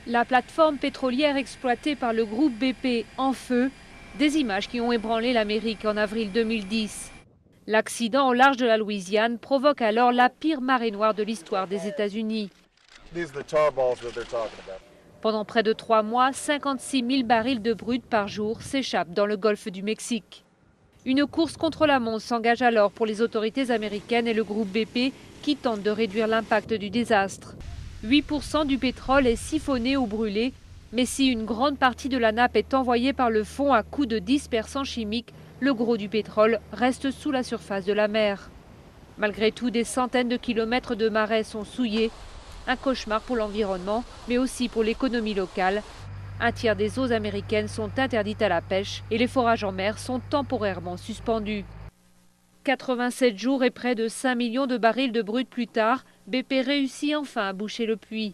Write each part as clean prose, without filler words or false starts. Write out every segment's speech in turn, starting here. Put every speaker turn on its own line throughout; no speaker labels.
La plateforme pétrolière exploitée par le groupe BP en feu, des images qui ont ébranlé l'Amérique en avril 2010. L'accident au large de la Louisiane provoque alors la pire marée noire de l'histoire des États-Unis. Pendant près de 3 mois, 56 000 barils de brut par jour s'échappent dans le golfe du Mexique. Une course contre la montre s'engage alors pour les autorités américaines et le groupe BP qui tentent de réduire l'impact du désastre. 8% du pétrole est siphonné ou brûlé, mais si une grande partie de la nappe est envoyée par le fond à coups de dispersants chimiques, le gros du pétrole reste sous la surface de la mer. Malgré tout, des centaines de kilomètres de marais sont souillés. Un cauchemar pour l'environnement, mais aussi pour l'économie locale. Un tiers des eaux américaines sont interdites à la pêche et les forages en mer sont temporairement suspendus. 87 jours et près de 5 millions de barils de brut plus tard, BP réussit enfin à boucher le puits.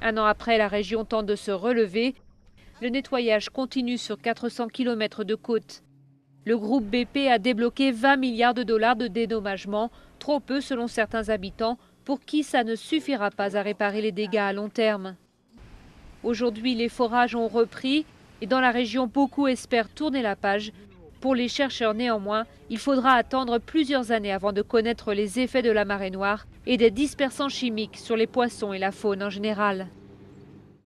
Un an après, la région tente de se relever. Le nettoyage continue sur 400 km de côte. Le groupe BP a débloqué 20 milliards de dollars de dédommagement, trop peu selon certains habitants, pour qui ça ne suffira pas à réparer les dégâts à long terme. Aujourd'hui, les forages ont repris et dans la région, beaucoup espèrent tourner la page. Pour les chercheurs néanmoins, il faudra attendre plusieurs années avant de connaître les effets de la marée noire et des dispersants chimiques sur les poissons et la faune en général.